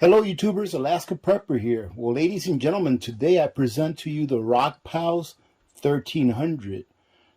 Hello YouTubers, Alaska Prepper here. Well, ladies and gentlemen, today I present to you the Rockpals 1300.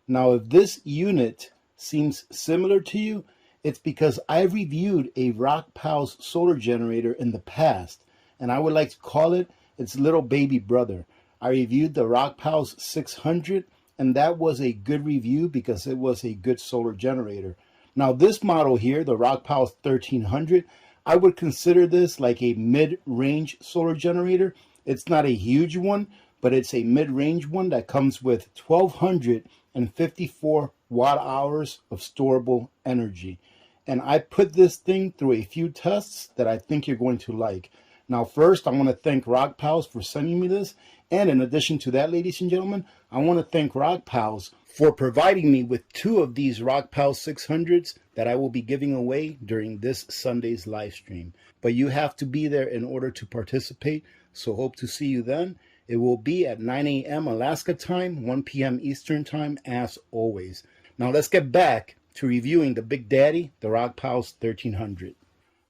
Now, if this unit seems similar to you, it's because I've reviewed a Rockpals solar generator in the past, and I would like to call it its little baby brother. I reviewed the Rockpals 600, and that was a good review because it was a good solar generator. Now, this model here, the Rockpals 1300, I would consider this like a mid-range solar generator. It's not a huge one, but it's a mid-range one that comes with 1254 watt hours of storable energy. And I put this thing through a few tests that I think you're going to like. Now, first, I want to thank Rockpals for sending me this. And in addition to that, ladies and gentlemen, I want to thank Rockpals for providing me with two of these Rockpals 600s that I will be giving away during this Sunday's live stream. But you have to be there in order to participate, so hope to see you then. It will be at 9 a.m. Alaska time, 1 p.m. Eastern time, as always. Now let's get back to reviewing the Big Daddy, the Rockpals 1300.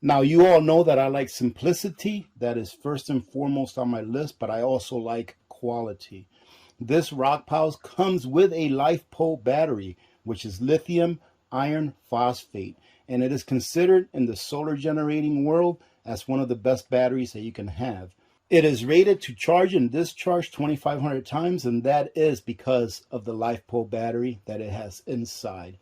Now, you all know that I like simplicity. That is first and foremost on my list, but I also like quality. This Rockpals comes with a LiFePO battery, which is lithium iron phosphate, and it is considered in the solar generating world as one of the best batteries that you can have. It is rated to charge and discharge 2,500 times, and that is because of the LiFePO battery that it has inside.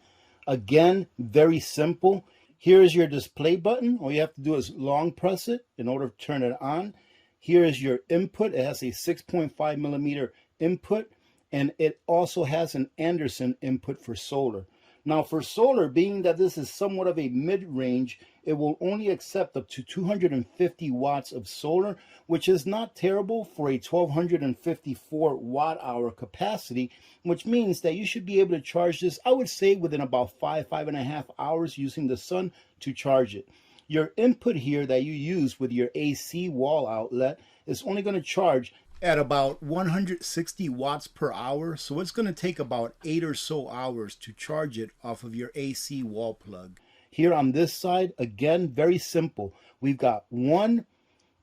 Again, very simple. Here is your display button. All you have to do is long press it in order to turn it on. Here is your input. It has a 6.5 millimeter input, and it also has an Anderson input for solar. Now, for solar, being that this is somewhat of a mid-range, it will only accept up to 250 watts of solar, which is not terrible for a 1254 watt hour capacity, which means that you should be able to charge this, I would say, within about 5.5 hours using the sun to charge it. Your input here that you use with your AC wall outlet is only going to charge at about 160 watts per hour, so it's going to take about 8 or so hours to charge it off of your AC wall plug. Here on this side, again, very simple. We've got 1,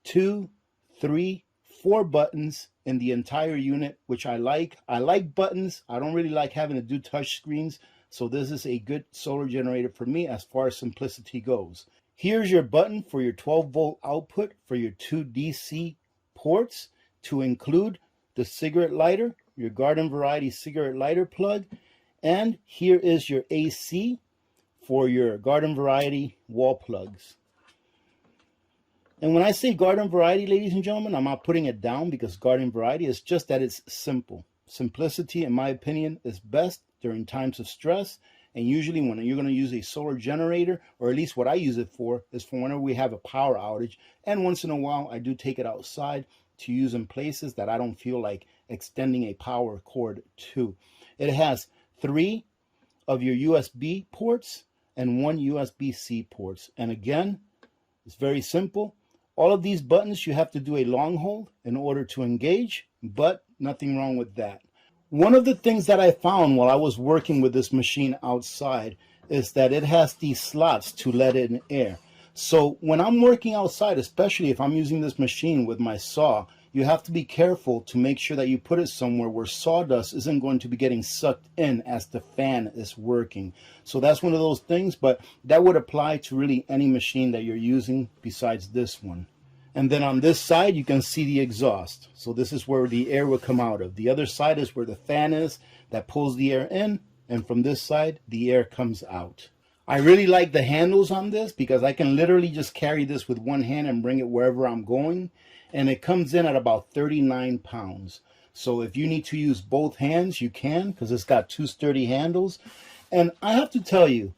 2, 3, 4 buttons in the entire unit, which I like. I like buttons. I don't really like having to do touch screens, so this is a good solar generator for me as far as simplicity goes. Here's your button for your 12-volt output for your 2 DC ports, to include the cigarette lighter, your garden variety cigarette lighter plug, and here is your AC for your garden variety wall plugs. And when I say garden variety, ladies and gentlemen, I'm not putting it down because garden variety is just that it's simple. Simplicity, in my opinion, is best during times of stress, and usually when you're going to use a solar generator, or at least what I use it for, is for whenever we have a power outage, and once in a while I do take it outside to use in places that I don't feel like extending a power cord to. It has 3 of your USB ports and 1 USB-C ports. And again, it's very simple. All of these buttons you have to do a long hold in order to engage, but nothing wrong with that. One of the things that I found while I was working with this machine outside is that it has these slots to let in air. So when I'm working outside, especially if I'm using this machine with my saw, you have to be careful to make sure that you put it somewhere where sawdust isn't going to be getting sucked in as the fan is working. So that's one of those things, but that would apply to really any machine that you're using besides this one. And then on this side, you can see the exhaust. So this is where the air would come out of. The other side is where the fan is that pulls the air in, and from this side, the air comes out. I really like the handles on this because I can literally just carry this with one hand and bring it wherever I'm going. And it comes in at about 39 pounds. So if you need to use both hands, you can, because it's got 2 sturdy handles. And I have to tell you,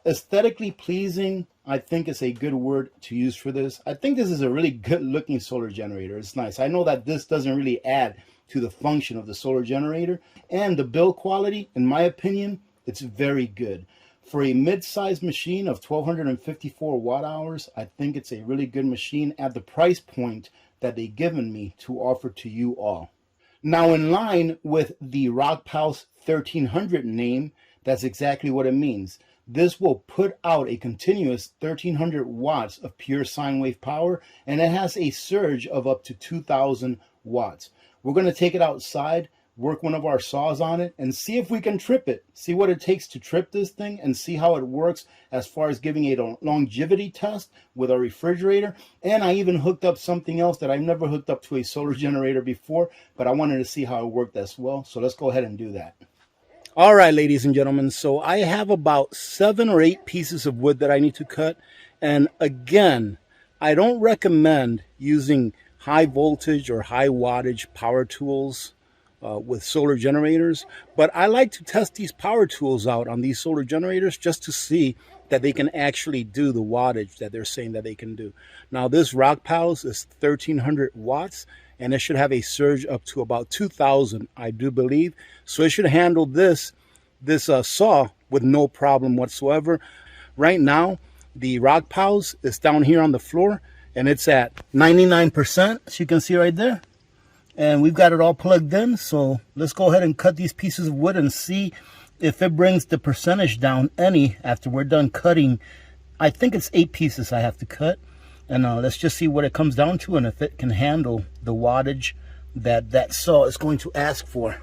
aesthetically pleasing, I think is a good word to use for this. I think this is a really good looking solar generator. It's nice. I know that this doesn't really add to the function of the solar generator, and the build quality, in my opinion, it's very good. For a mid-sized machine of 1254 watt hours, I think it's a really good machine at the price point that they've given me to offer to you all. Now, in line with the Rockpals 1300 name, that's exactly what it means. this will put out a continuous 1300 watts of pure sine wave power, and it has a surge of up to 2000 watts. We're going to take it outside, work one of our saws on it, and see if we can trip it. See what it takes to trip this thing and see how it works as far as giving a longevity test with our refrigerator. And I even hooked up something else that I've never hooked up to a solar generator before, but I wanted to see how it worked as well. So let's go ahead and do that. All right, ladies and gentlemen, so I have about 7 or 8 pieces of wood that I need to cut. And again, I don't recommend using high voltage or high wattage power tools with solar generators, but I like to test these power tools out on these solar generators just to see that they can actually do the wattage that they're saying that they can do. Now this Rockpals is 1300 watts, and it should have a surge up to about 2000, I do believe. So it should handle this saw with no problem whatsoever. Right now, the Rockpals is down here on the floor, and it's at 99%, as you can see right there. And we've got it all plugged in, so let's go ahead and cut these pieces of wood and see if it brings the percentage down any after we're done cutting. I think it's 8 pieces I have to cut. And let's just see what it comes down to and if it can handle the wattage that that saw is going to ask for.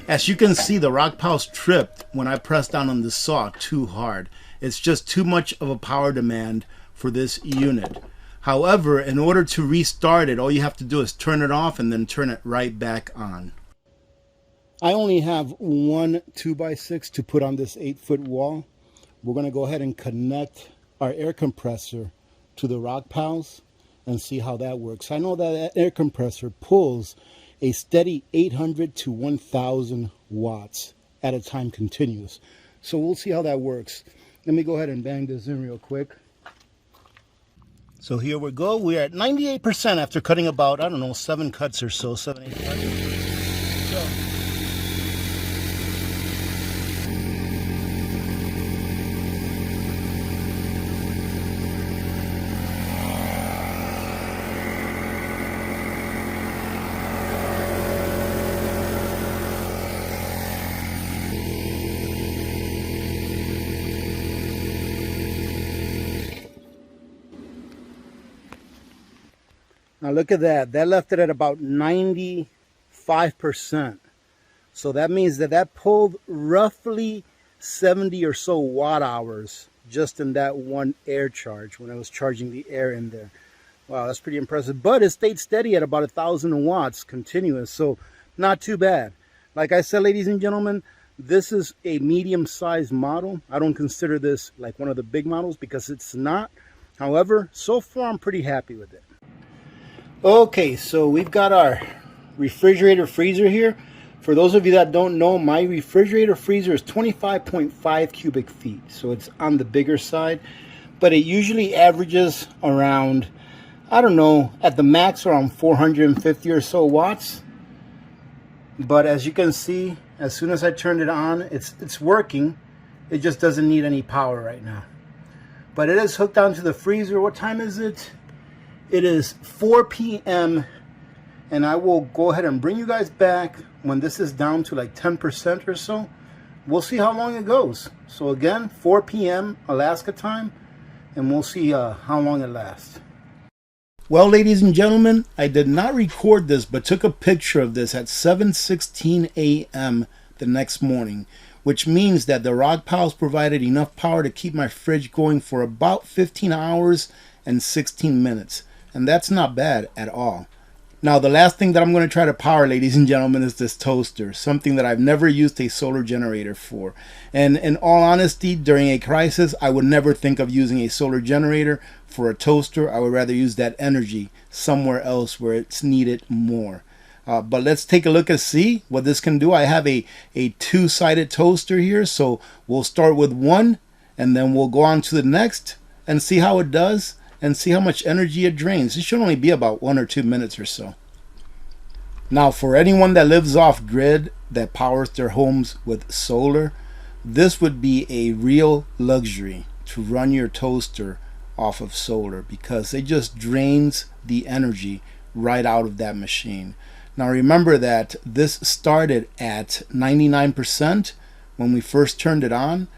As you can see, the Rockpals tripped when I pressed down on the saw too hard. It's just too much of a power demand for this unit. However, in order to restart it, all you have to do is turn it off and then turn it right back on. I only have one 2x6 to put on this 8-foot wall. We're going to go ahead and connect our air compressor to the Rockpals and see how that works. I know that air compressor pulls a steady 800 to 1000 watts at a time continuous. So we'll see how that works. Let me go ahead and bang this in real quick. So here we go. We're at 98% after cutting about, I don't know, 7 cuts or so, 7, 8 cuts. So, now look at that. That left it at about 95%. So that means that that pulled roughly 70 or so watt hours just in that one air charge when I was charging the air in there. Wow, that's pretty impressive. But it stayed steady at about 1000 watts continuous. So not too bad. Like I said, ladies and gentlemen, this is a medium-sized model. I don't consider this like one of the big models because it's not. However, so far I'm pretty happy with it. Okay, so we've got our refrigerator freezer here. For those of you that don't know, my refrigerator freezer is 25.5 cubic feet. So it's on the bigger side, but it usually averages around, I don't know, at the max around 450 or so watts. But as you can see, as soon as I turned it on, it's working. It just doesn't need any power right now. But it is hooked onto the freezer. What time is it? It is 4 p.m. and I will go ahead and bring you guys back when this is down to like 10% or so. We'll see how long it goes. So again, 4 p.m. Alaska time, and we'll see how long it lasts. Well, ladies and gentlemen, I did not record this, but took a picture of this at 7:16 a.m. the next morning, which means that the Rockpals provided enough power to keep my fridge going for about 15 hours and 16 minutes. And that's not bad at all. Now, the last thing that I'm going to try to power, ladies and gentlemen, is this toaster, something that I've never used a solar generator for. And in all honesty, during a crisis, I would never think of using a solar generator for a toaster. I would rather use that energy somewhere else where it's needed more. But let's take a look and see what this can do. I have a two-sided toaster here, so we'll start with one and then we'll go on to the next and see how it does and see how much energy it drains. It should only be about 1 or 2 minutes or so. Now, for anyone that lives off grid, that powers their homes with solar, this would be a real luxury to run your toaster off of solar, because it just drains the energy right out of that machine. Now remember that this started at 99% when we first turned it on,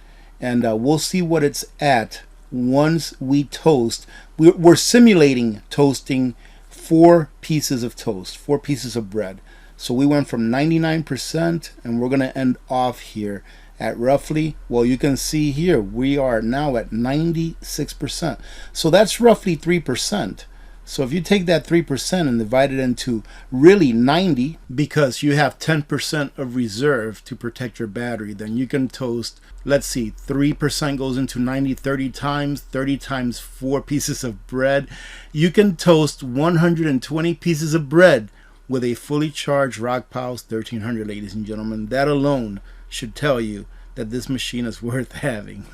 and we'll see what it's at once we toast. We're simulating toasting 4 pieces of toast, 4 pieces of bread. So we went from 99% and we're going to end off here at roughly, well, you can see here we are now at 96%. So that's roughly 3%. So if you take that 3% and divide it into really 90, because you have 10% of reserve to protect your battery, then you can toast, let's see, 3% goes into 90 30 times 4 pieces of bread. You can toast 120 pieces of bread with a fully charged Rockpals 1300, ladies and gentlemen. That alone should tell you that this machine is worth having.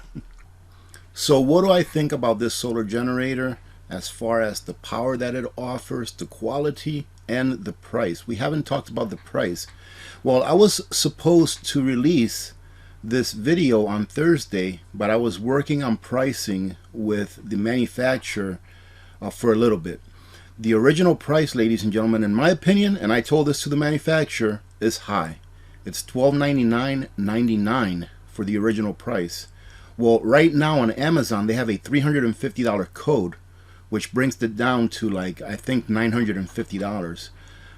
So what do I think about this solar generator as far as the power that it offers, the quality, and the price? We haven't talked about the price. Well, I was supposed to release this video on Thursday, but I was working on pricing with the manufacturer for a little bit. The original price, ladies and gentlemen, in my opinion, and I told this to the manufacturer, is high. It's $1299.99 for the original price. Well, right now on Amazon, they have a $350 code, which brings it down to, like, I think $950.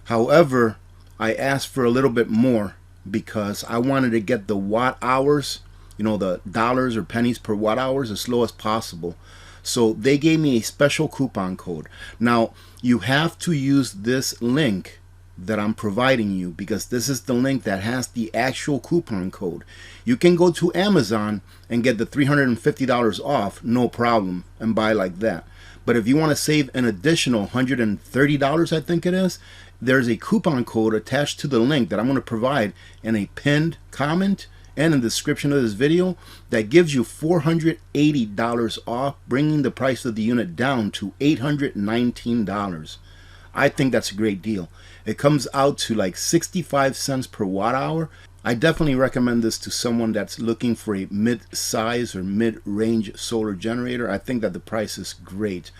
However, I asked for a little bit more because I wanted to get the watt hours, you know, the dollars or pennies per watt hours, as low as possible. So they gave me a special coupon code. Now, you have to use this link that I'm providing you, because this is the link that has the actual coupon code. You can go to Amazon and get the $350 off, no problem, and buy like that. But if you want to save an additional $130, I think it is, there's a coupon code attached to the link that I'm going to provide in a pinned comment and in the description of this video that gives you $480 off, bringing the price of the unit down to $819. I think that's a great deal. It comes out to like 65 cents per watt hour. I definitely recommend this to someone that's looking for a mid-size or mid-range solar generator. I think that the price is great.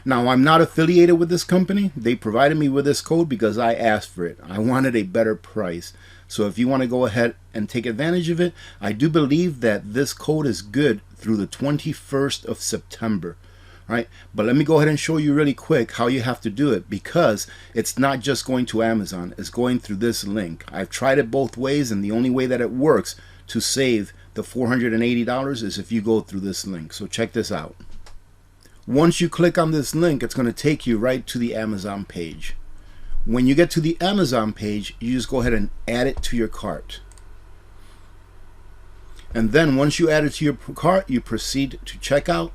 Now, I'm not affiliated with this company. They provided me with this code because I asked for it. I wanted a better price. So if you want to go ahead and take advantage of it, I do believe that this code is good through the 21st of September. Right? But let me go ahead and show you really quick how you have to do it, because it's not just going to Amazon, it's going through this link. I've tried it both ways, and the only way that it works to save the $480 is if you go through this link. So check this out. Once you click on this link, it's going to take you right to the Amazon page. When you get to the Amazon page, you just go ahead and add it to your cart. And then once you add it to your cart, you proceed to checkout.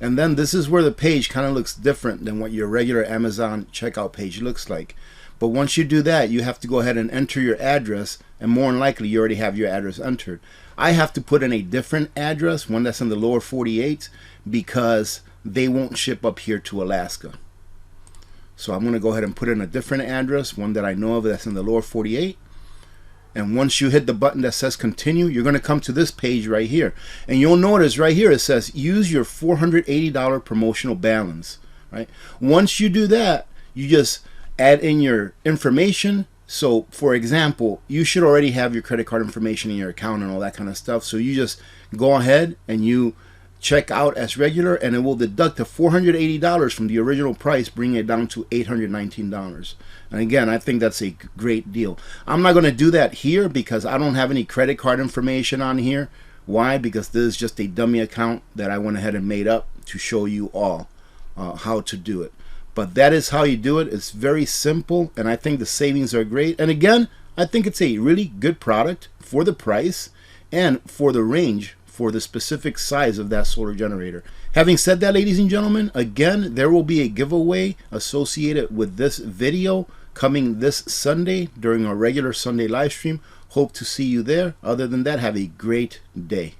And then this is where the page kind of looks different than what your regular Amazon checkout page looks like. But once you do that, you have to go ahead and enter your address, and more than likely you already have your address entered. I have to put in a different address, one that's in the lower 48, because they won't ship up here to Alaska. So I'm going to go ahead and put in a different address, one that I know of that's in the lower 48. And once you hit the button that says continue, you're going to come to this page right here. And you'll notice right here it says use your $480 promotional balance. Right? Once you do that, you just add in your information. So for example, you should already have your credit card information in your account and all that kind of stuff. So you just go ahead and you check out as regular, and it will deduct the $480 from the original price, bringing it down to $819. And again, I think that's a great deal. I'm not going to do that here because I don't have any credit card information on here. Why? Because this is just a dummy account that I went ahead and made up to show you all how to do it. But that is how you do it. It's very simple, and I think the savings are great. And again, I think it's a really good product for the price and for the range, for the specific size of that solar generator. Having said that, ladies and gentlemen, again, there will be a giveaway associated with this video coming this Sunday during our regular Sunday live stream. Hope to see you there. Other than that, have a great day.